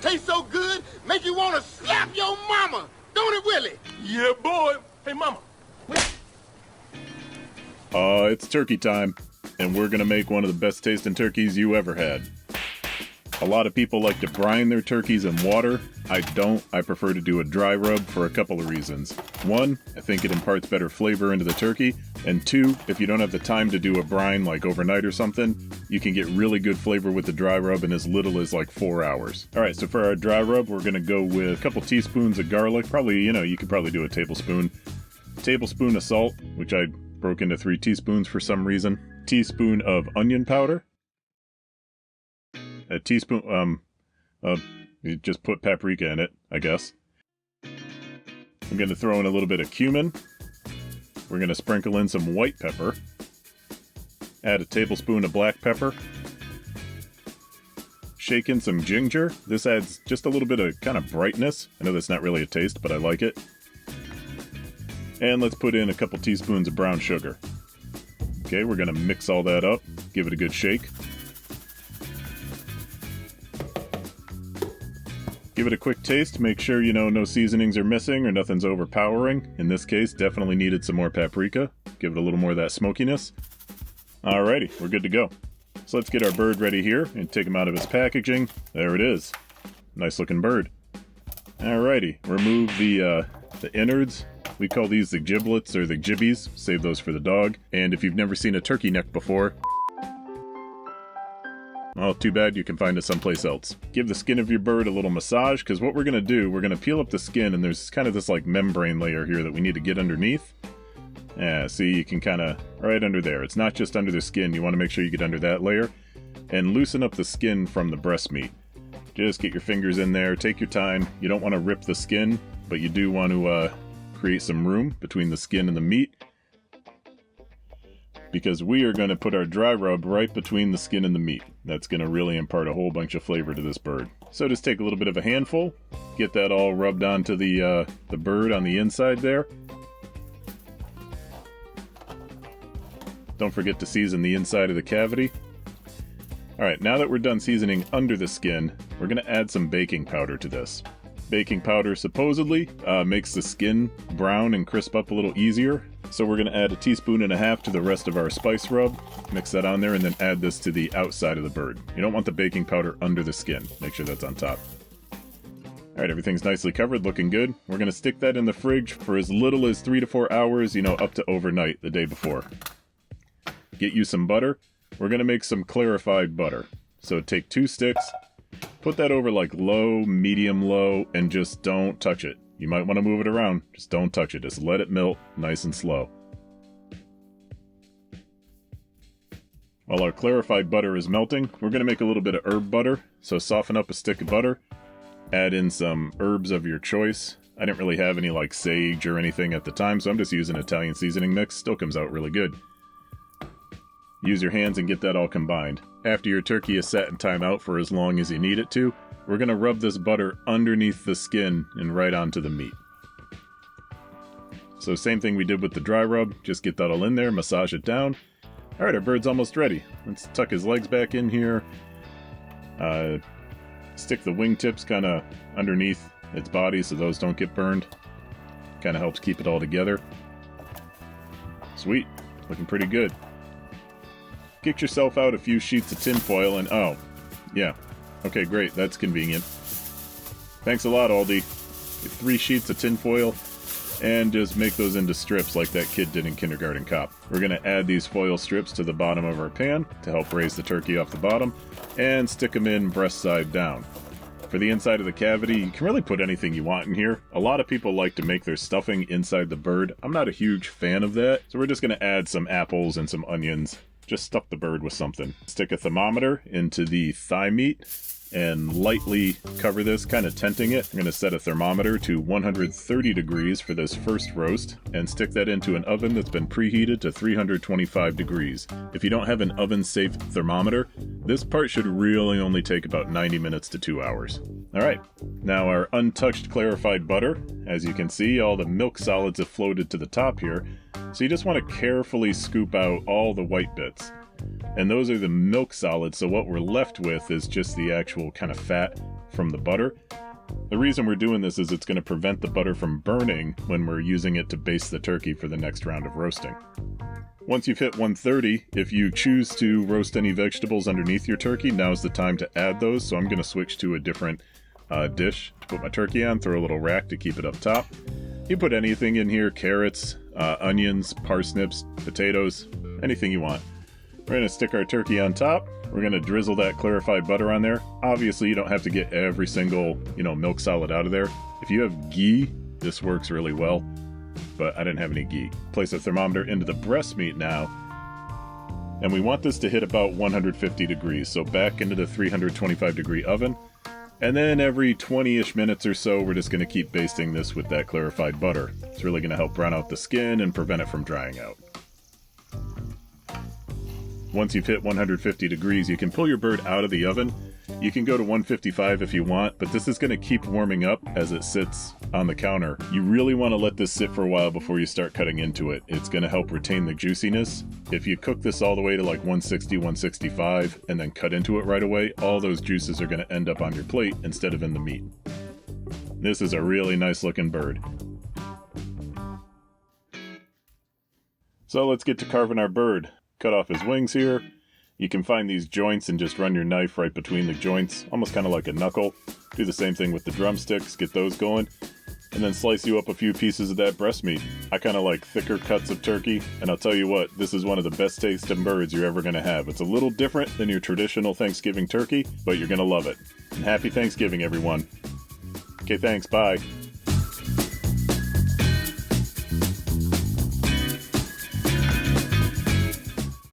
Tastes so good, make you want to slap your mama. Don't it, Willie? Yeah, boy. Hey, mama. It's turkey time, and we're gonna make one of the best tasting turkeys you ever had. A lot of people like to brine their turkeys in water. I don't. I prefer to do a dry rub for a couple of reasons. One, I think it imparts better flavor into the turkey. And two, if you don't have the time to do a brine like overnight or something, you can get really good flavor with the dry rub in as little as like 4 hours. Alright, so for our dry rub, we're gonna go with a couple teaspoons of garlic. Probably, you could probably do a tablespoon. Tablespoon of salt, which I broke into 3 teaspoons for some reason. Teaspoon of onion powder. A teaspoon, you just put paprika in it, I guess. I'm going to throw in a little bit of cumin. We're going to sprinkle in some white pepper. Add a tablespoon of black pepper. Shake in some ginger. This adds just a little bit of kind of brightness. I know that's not really a taste, but I like it. And let's put in a couple teaspoons of brown sugar. Okay, we're going to mix all that up. Give it a good shake. Give it a quick taste, make sure no seasonings are missing or nothing's overpowering. In this case, definitely needed some more paprika. Give it a little more of that smokiness. Alrighty, we're good to go. So let's get our bird ready here and take him out of his packaging. There it is. Nice looking bird. Alrighty, remove the innards. We call these the giblets or the gibbies. Save those for the dog. And if you've never seen a turkey neck before, well, too bad, you can find it someplace else. Give the skin of your bird a little massage, because what we're going to do, we're going to peel up the skin, and there's kind of this like membrane layer here that we need to get underneath. Yeah, see, you can kind of, right under there. It's not just under the skin, you want to make sure you get under that layer. And loosen up the skin from the breast meat. Just get your fingers in there, take your time. You don't want to rip the skin, but you do want to create some room between the skin and the meat. Because we are going to put our dry rub right between the skin and the meat. That's going to really impart a whole bunch of flavor to this bird. So just take a little bit of a handful, get that all rubbed onto the bird on the inside there. Don't forget to season the inside of the cavity. Alright, now that we're done seasoning under the skin, we're going to add some baking powder to this. Baking powder supposedly makes the skin brown and crisp up a little easier. So we're going to add 1.5 teaspoons to the rest of our spice rub, mix that on there, and then add this to the outside of the bird. You don't want the baking powder under the skin. Make sure that's on top. Alright, everything's nicely covered, looking good. We're going to stick that in the fridge for as little as 3 to 4 hours, up to overnight the day before. Get you some butter. We're going to make some clarified butter. So take 2 sticks, put that over like low, medium low, and just don't touch it. You might want to move it around, just don't touch it, just let it melt nice and slow. While our clarified butter is melting, we're going to make a little bit of herb butter, so soften up a stick of butter, add in some herbs of your choice. I didn't really have any like sage or anything at the time, so I'm just using Italian seasoning mix, still comes out really good. Use your hands and get that all combined. After your turkey is set and time out for as long as you need it to, we're going to rub this butter underneath the skin and right onto the meat. So same thing we did with the dry rub, just get that all in there, massage it down. Alright, our bird's almost ready. Let's tuck his legs back in here. Stick the wingtips kind of underneath its body so those don't get burned. Kind of helps keep it all together. Sweet, looking pretty good. Get yourself out a few sheets of tin foil and oh, yeah. Okay, great, that's convenient. Thanks a lot, Aldi. Get 3 sheets of tin foil and just make those into strips like that kid did in Kindergarten Cop. We're going to add these foil strips to the bottom of our pan to help raise the turkey off the bottom and stick them in breast side down. For the inside of the cavity, you can really put anything you want in here. A lot of people like to make their stuffing inside the bird. I'm not a huge fan of that, so we're just going to add some apples and some onions. Just stuff the bird with something. Stick a thermometer into the thigh meat and lightly cover this, kind of tenting it. I'm going to set a thermometer to 130 degrees for this first roast and stick that into an oven that's been preheated to 325 degrees. If you don't have an oven-safe thermometer, this part should really only take about 90 minutes to 2 hours. Alright, now our untouched clarified butter. As you can see, all the milk solids have floated to the top here, so you just want to carefully scoop out all the white bits. And those are the milk solids, so what we're left with is just the actual kind of fat from the butter. The reason we're doing this is it's going to prevent the butter from burning when we're using it to baste the turkey for the next round of roasting. Once you've hit 130, if you choose to roast any vegetables underneath your turkey, now's the time to add those. So I'm going to switch to a different dish to put my turkey on, throw a little rack to keep it up top. You put anything in here, carrots, onions, parsnips, potatoes, anything you want. We're going to stick our turkey on top. We're going to drizzle that clarified butter on there. Obviously, you don't have to get every single, milk solid out of there. If you have ghee, this works really well, but I didn't have any ghee. Place a thermometer into the breast meat now, and we want this to hit about 150 degrees, so back into the 325 degree oven. And then every 20-ish minutes or so, we're just going to keep basting this with that clarified butter. It's really going to help brown out the skin and prevent it from drying out. Once you've hit 150 degrees, you can pull your bird out of the oven. You can go to 155 if you want, but this is going to keep warming up as it sits on the counter. You really want to let this sit for a while before you start cutting into it. It's going to help retain the juiciness. If you cook this all the way to like 160, 165, and then cut into it right away, all those juices are going to end up on your plate instead of in the meat. This is a really nice looking bird. So let's get to carving our bird. Cut off his wings here. You can find these joints and just run your knife right between the joints, almost kind of like a knuckle. Do the same thing with the drumsticks, get those going, and then slice you up a few pieces of that breast meat. I kind of like thicker cuts of turkey, and I'll tell you what, this is one of the best tasting birds you're ever going to have. It's a little different than your traditional Thanksgiving turkey, but you're going to love it. And happy Thanksgiving, everyone. Okay, thanks, bye.